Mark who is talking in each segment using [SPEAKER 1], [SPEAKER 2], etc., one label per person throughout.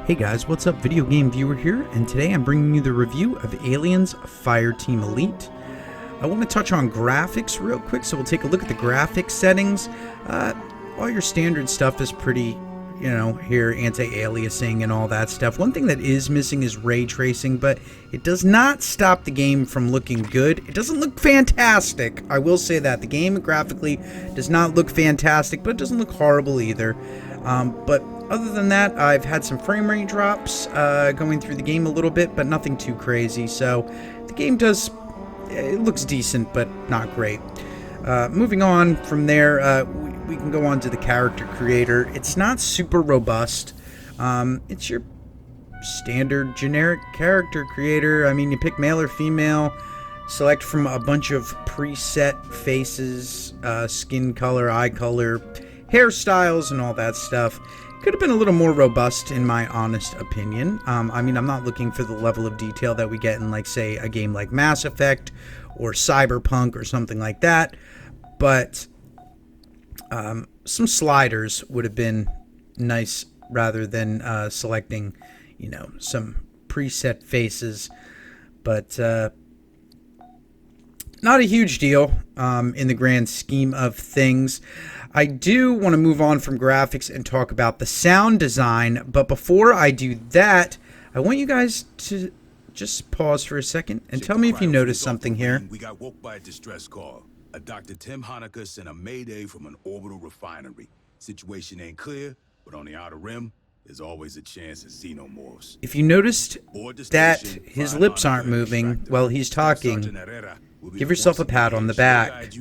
[SPEAKER 1] Hey guys, what's up? Video Game Viewer here, and today I'm bringing you the review of Aliens Fireteam Elite. I want to touch on graphics real quick, so we'll take a look at the graphics settings. All your standard stuff is pretty, here, anti-aliasing and all that stuff. One thing that is missing is ray tracing, but it does not stop the game from looking good. It doesn't look fantastic, I will say that. The game graphically does not look fantastic, but it doesn't look horrible either. But other than that, I've had some frame rate drops going through the game a little bit, but nothing too crazy. So the game it looks decent, but not great. Moving on from there, we can go on to the character creator. It's not super robust. It's your standard generic character creator. I mean, you pick male or female, select from a bunch of preset faces, skin color, eye color, hairstyles, and all that stuff. Could have been a little more robust, in my honest opinion. I mean, I'm not looking for the level of detail that we get in, like, say, a game like Mass Effect or Cyberpunk or something like that. But some sliders would have been nice rather than selecting, some preset faces. But not a huge deal in the grand scheme of things. I do want to move on from graphics and talk about the sound design, but before I do that, I want you guys to just pause for a second and tell me if you noticed something here.
[SPEAKER 2] We got woke by a distress call. A Dr. Tim Honecker sent a mayday from an orbital refinery. Situation ain't clear, but on the outer rim, there's always a chance of xenomorphs.
[SPEAKER 1] If you noticed that his lips aren't moving while he's talking, give yourself a pat on the back.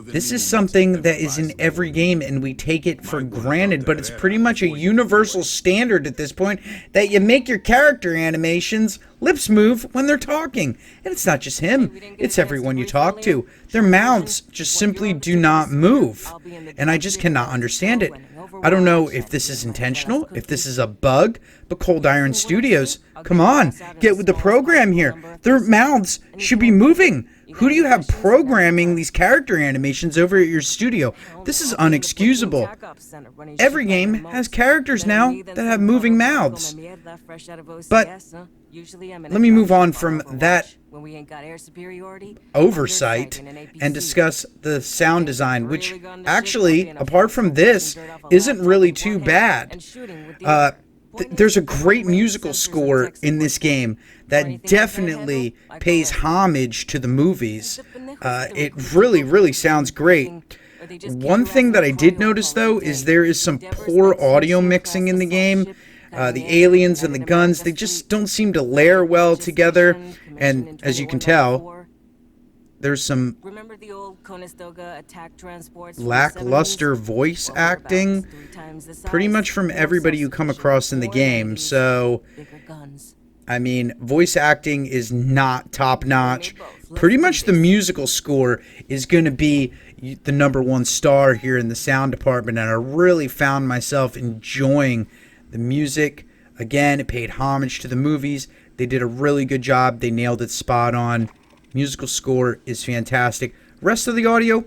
[SPEAKER 1] This is something that is in every game, and we take it for granted, but it's pretty much a universal standard at this point that you make your character animations lips move when they're talking. And it's not just him, it's everyone you talk to. Their mouths just simply do not move, and I just cannot understand it. I don't know if this is intentional, if this is a bug, but Coldiron Studios, come on, get with the program here. Their mouths should be moving. Who do you have programming these character animations over at your studio? This is unexcusable. Every game has characters now that have moving mouths. But let me move on from that oversight and discuss the sound design, which actually, apart from this, isn't really too bad. There's a great musical score in this game that definitely pays homage to the movies. It really, really sounds great. One thing that I did notice, though, is there is some poor audio mixing in the game. The aliens and the guns, they just don't seem to layer well together. And as you can tell, there's some lackluster voice acting pretty much from everybody you come across in the game. So, I mean, voice acting is not top-notch. Pretty much the musical score is going to be the #1 star here in the sound department, and I really found myself enjoying the music. Again, it paid homage to the movies. They did a really good job. They nailed it spot on. Musical score is fantastic. Rest of the audio,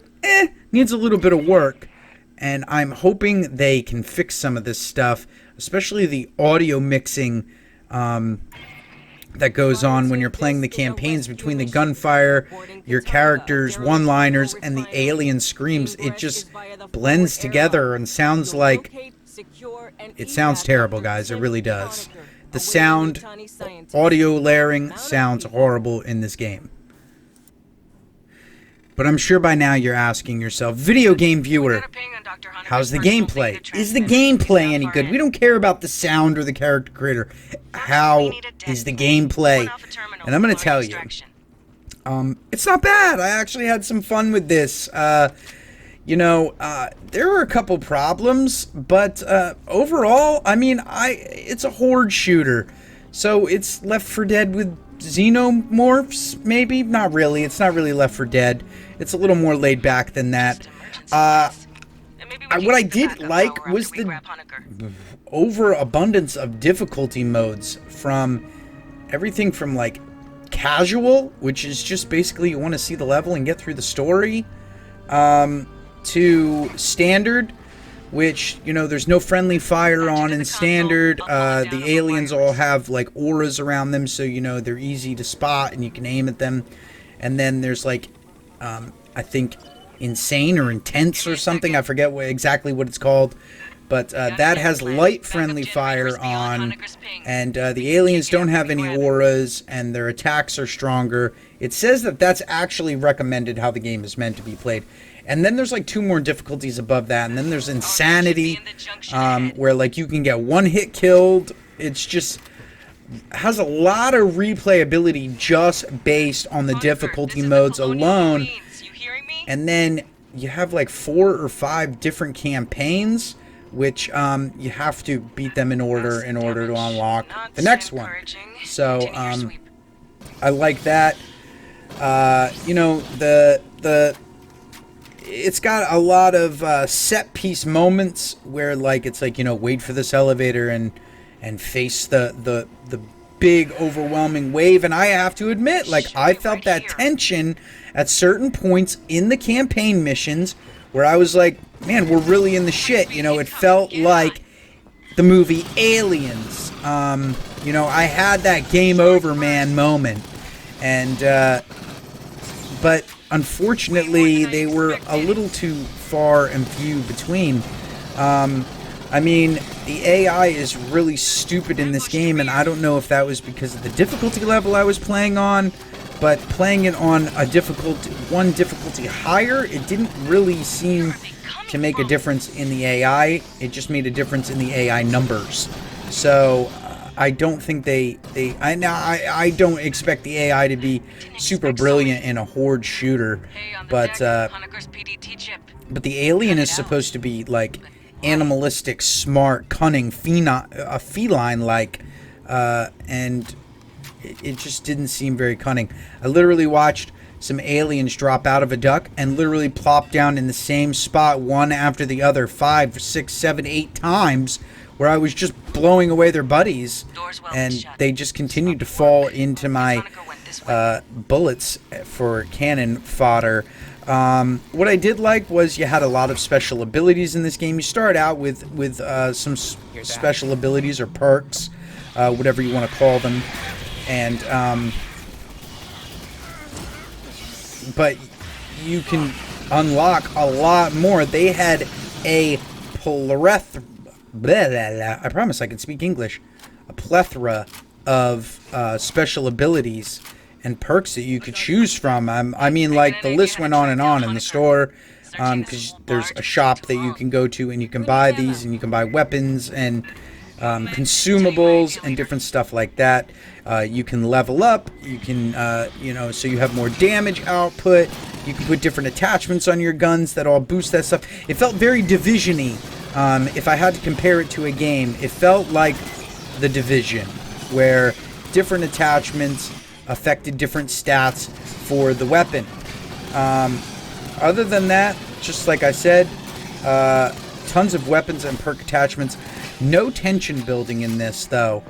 [SPEAKER 1] needs a little bit of work. And I'm hoping they can fix some of this stuff, especially the audio mixing that goes on when you're playing the campaigns between the gunfire, your characters' one-liners, and the alien screams. It just blends together and sounds like... It sounds terrible, guys. It really does. The sound, audio layering sounds horrible in this game. But I'm sure by now you're asking yourself, video game viewer, how's the gameplay? Is the gameplay any good? We don't care about the sound or the character creator. How is the gameplay? And I'm going to tell you, it's not bad. I actually had some fun with this. There were a couple problems, but overall, I mean, it's a horde shooter. So it's Left 4 Dead with xenomorphs, maybe? Not really. It's not really Left 4 Dead. It's a little more laid back than that. What I did like was the overabundance of difficulty modes, from everything from, like, casual, which is just basically you want to see the level and get through the story, to standard, which, you know, there's no friendly fire on in standard. The aliens all have like auras around them, so, you know, they're easy to spot and you can aim at them. And then there's like, I think, insane or intense or something. I forget exactly what it's called. But that has light friendly fire on, and the aliens don't have any auras, and their attacks are stronger. It says that that's actually recommended how the game is meant to be played. And then there's like 2 more difficulties above that, and then there's insanity, where like you can get 1 hit killed. It's just has a lot of replayability just based on the difficulty modes alone. And then you have like 4 or 5 different campaigns, which you have to beat them in order to unlock the next one. So I like that. You know, it's got a lot of set piece moments where like it's like, you know, wait for this elevator and face the big overwhelming wave. And I have to admit, like, I felt that tension at certain points in the campaign missions where I was like, man, we're really in the shit. You know, it felt like the movie Aliens. You know, I had that game over, man moment. And, but unfortunately, they were a little too far and few between. I mean, the AI is really stupid in this game, and I don't know if that was because of the difficulty level I was playing on, but playing it on a one difficulty higher, it didn't really seem to make a difference in the AI. It just made a difference in the AI numbers. So I don't think I don't expect the AI to be super brilliant in a horde shooter, but the alien is supposed to be like animalistic, smart, cunning, feline-like, and it just didn't seem very cunning. I literally watched some aliens drop out of a duck and literally plop down in the same spot, one after the other, 5, 6, 7, 8 times, where I was just blowing away their buddies, and they just continued to fall into my bullets for cannon fodder. What I did like was you had a lot of special abilities in this game. You start out with some special abilities or perks, whatever you want to call them, and but you can unlock a lot more. They had a plethora. I promise I can speak English. A plethora of special abilities and perks that you could choose from. I mean, like, the list went on in the store, because there's a shop that you can go to and you can buy these, and you can buy weapons and consumables and different stuff like that. You can level up, you can, you know, so you have more damage output. You can put different attachments on your guns that all boost that stuff. It felt very Division-y. If I had to compare it to a game, it felt like The Division, where different attachments affected different stats for the weapon. Other than that, just like I said, tons of weapons and perk attachments. No tension building in this, though,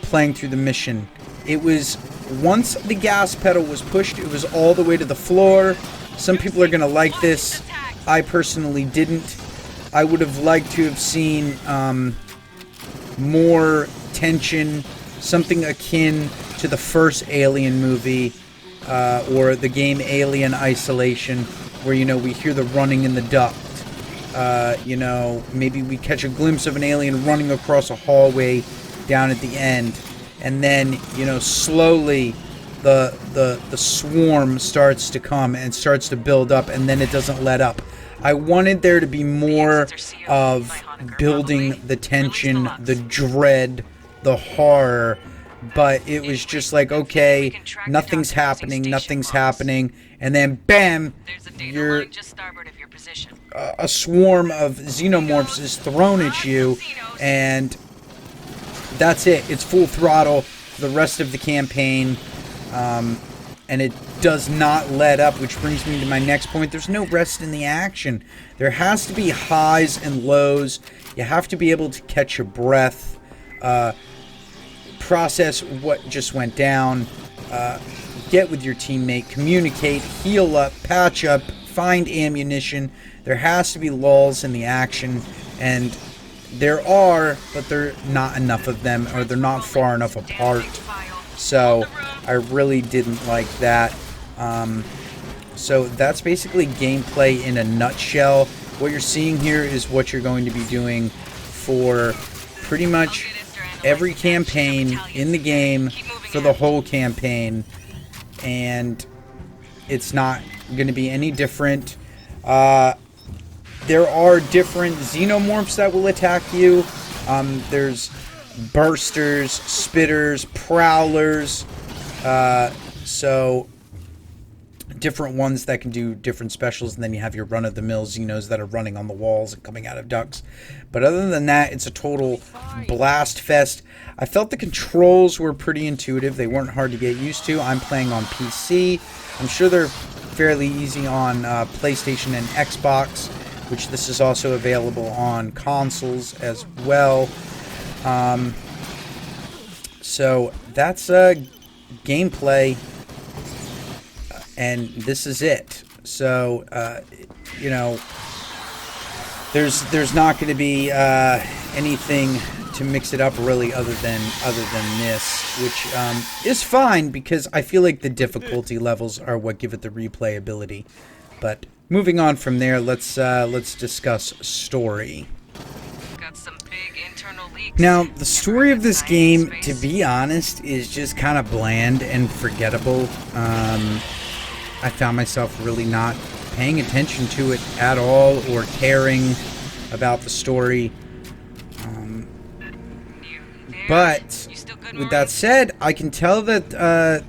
[SPEAKER 1] playing through the mission. It was, once the gas pedal was pushed, it was all the way to the floor. Some people are going to like this. I personally didn't. I would have liked to have seen more tension, something akin to the first Alien movie, or the game Alien Isolation, where, you know, we hear the running in the duct. You know, maybe we catch a glimpse of an alien running across a hallway down at the end, and then, you know, slowly the swarm starts to come and starts to build up, and then it doesn't let up. I wanted there to be more of building the tension, the dread, the horror, but it was just like, okay, nothing's happening, and then bam, you're a swarm of xenomorphs is thrown at you, and that's it. It's full throttle for the rest of the campaign, and it does not let up, which brings me to my next point. There's no rest in the action. There has to be highs and lows. You have to be able to catch your breath, process what just went down, get with your teammate, communicate, heal up, patch up, find ammunition. There has to be lulls in the action. And there are, but they're not enough of them, or they're not far enough apart. So I really didn't like that. So that's basically gameplay in a nutshell. What you're seeing here is what you're going to be doing for pretty much every campaign in the game for the whole campaign. And it's not going to be any different. There are different xenomorphs that will attack you. There's bursters, spitters, prowlers. So different ones that can do different specials, and then you have your run-of-the-mill Xenos that are running on the walls and coming out of ducts. But other than that, it's a total blast fest. I felt the controls were pretty intuitive. They weren't hard to get used to. I'm playing on PC. I'm sure they're fairly easy on PlayStation and Xbox, which this is also available on consoles as well. So that's gameplay, and this is it. So you know, there's not going to be anything to mix it up really other than this, which is fine because I feel like the difficulty levels are what give it the replayability. But moving on from there, let's discuss story. Now, the story of this game, to be honest, is just kind of bland and forgettable. I found myself really not paying attention to it at all or caring about the story. But with that said, I can tell that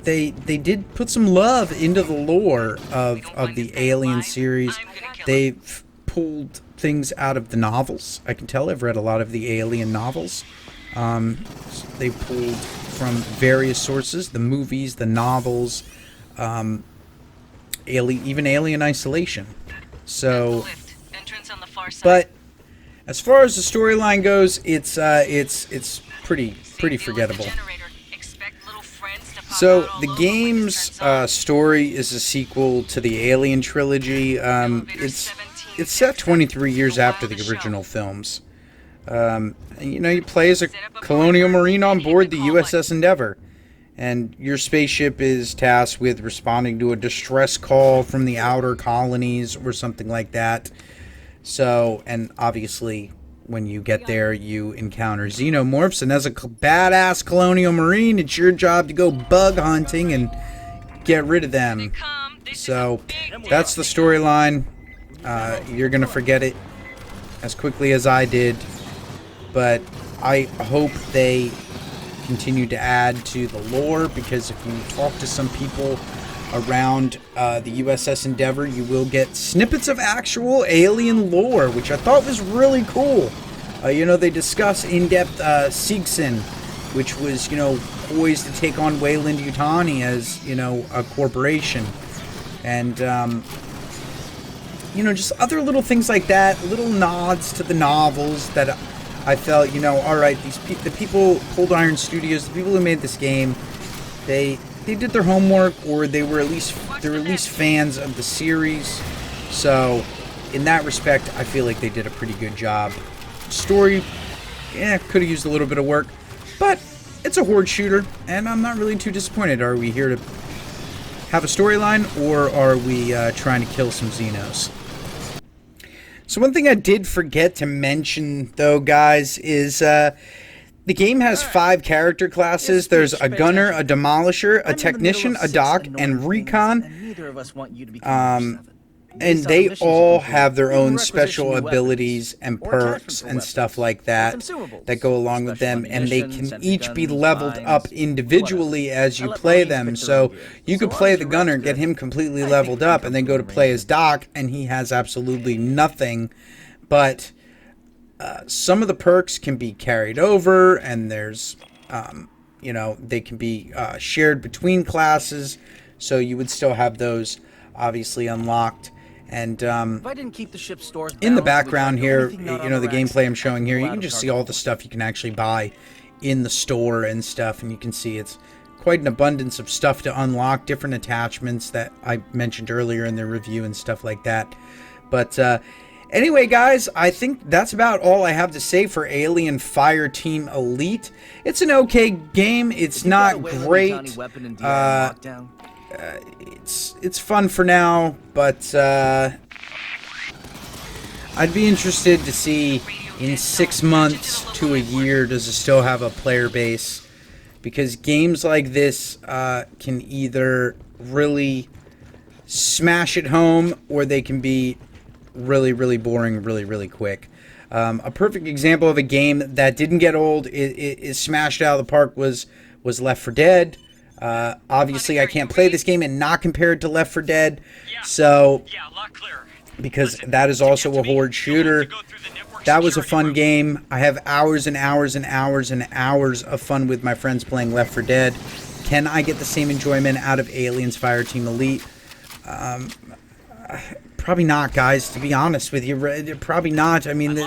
[SPEAKER 1] they did put some love into the lore of the Alien series. They've pulled things out of the novels. I can tell I've read a lot of the Alien novels. They pulled from various sources, the movies, the novels, even Alien Isolation. So, but as far as the storyline goes, it's pretty forgettable. So the game's story is a sequel to the Alien trilogy. It's set 23 years after the original films. You know, you play as a colonial marine on board the USS Endeavour, and your spaceship is tasked with responding to a distress call from the outer colonies or something like that. So, and obviously, when you get there, you encounter xenomorphs, and as a badass colonial marine, it's your job to go bug hunting and get rid of them. So, that's the storyline. You're gonna forget it as quickly as I did, but I hope they continue to add to the lore, because if you talk to some people around the USS Endeavour, you will get snippets of actual alien lore, which I thought was really cool. You know, they discuss in-depth Seegson, which was, you know, poised to take on Weyland-Yutani as, you know, a corporation. And, you know, just other little things like that, little nods to the novels that I felt, you know, alright, the people, Cold Iron Studios, the people who made this game, they did their homework, or they were at least fans of the series. So, in that respect, I feel like they did a pretty good job. Story, yeah, could have used a little bit of work, but it's a horde shooter, and I'm not really too disappointed. Are we here to have a storyline, or are we trying to kill some Xenos? So one thing I did forget to mention, though, guys, is the game has 5 character classes. There's a gunner, a demolisher, a technician, a doc, and recon. And they all have their own special abilities and perks and stuff like that that go along with them, and they can each be leveled up individually as you play them. So you could play the gunner, get him completely leveled up, and then go to play as Doc, and he has absolutely nothing. But some of the perks can be carried over, and there's, you know, they can be shared between classes, so you would still have those obviously unlocked. And
[SPEAKER 3] if I didn't keep the ship's stores
[SPEAKER 1] in the background here, you know, the gameplay I'm showing here, you can just see all the stuff you can actually buy in the store and stuff, and you can see it's quite an abundance of stuff to unlock, different attachments that I mentioned earlier in the review and stuff like that. But Anyway, guys, I think that's about all I have to say for Alien Fireteam Elite. It's an okay game. It's not great. It's fun for now, but I'd be interested to see in 6 months to a year, does it still have a player base? Because games like this can either really smash it home, or they can be really, really boring really quick. A perfect example of a game that didn't get old, is smashed out of the park, was Left 4 Dead. Obviously, I can't play this game and not compare it to Left 4 Dead, so because that is also a horde shooter. That was a fun game. I have hours and hours and hours and hours of fun with my friends playing Left 4 Dead. Can I get the same enjoyment out of Aliens Fireteam Elite? Probably not, guys, to be honest with you. Probably not. I mean,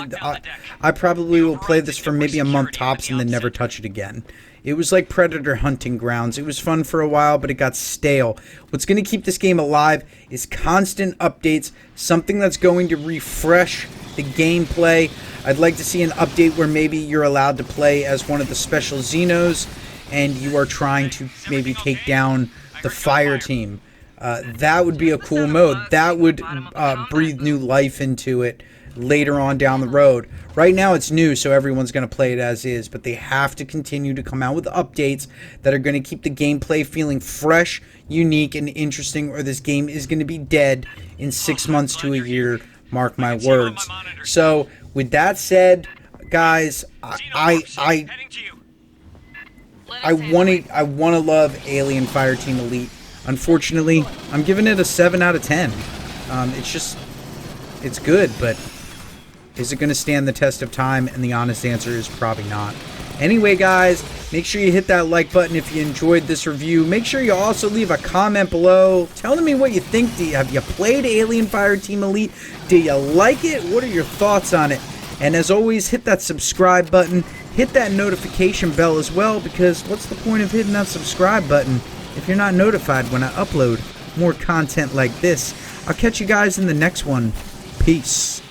[SPEAKER 1] I probably will play this for maybe a month tops and then never touch it again. It was like Predator hunting grounds. It was fun for a while, but it got stale. What's going to keep this game alive is constant updates, something that's going to refresh the gameplay. I'd like to see an update where maybe you're allowed to play as one of the special Xenos and you are trying to maybe take down the fire team. That would be a cool mode. That would breathe new life into it later on down the road. Right now it's new, so everyone's going to play it as is, but they have to continue to come out with updates that are going to keep the gameplay feeling fresh, unique, and interesting, or this game is going to be dead in 6 months to a year. Mark my words. So, with that said, guys, I want to love Alien Fireteam Elite. Unfortunately, I'm giving it a 7 out of 10. It's good, but is it going to stand the test of time? And the honest answer is probably not. Anyway, guys, make sure you hit that like button if you enjoyed this review. Make sure you also leave a comment below telling me what you think. Have you played Alien Fireteam Elite? Do you like it? What are your thoughts on it? And as always, hit that subscribe button. Hit that notification bell as well, because what's the point of hitting that subscribe button if you're not notified when I upload more content like this? I'll catch you guys in the next one. Peace.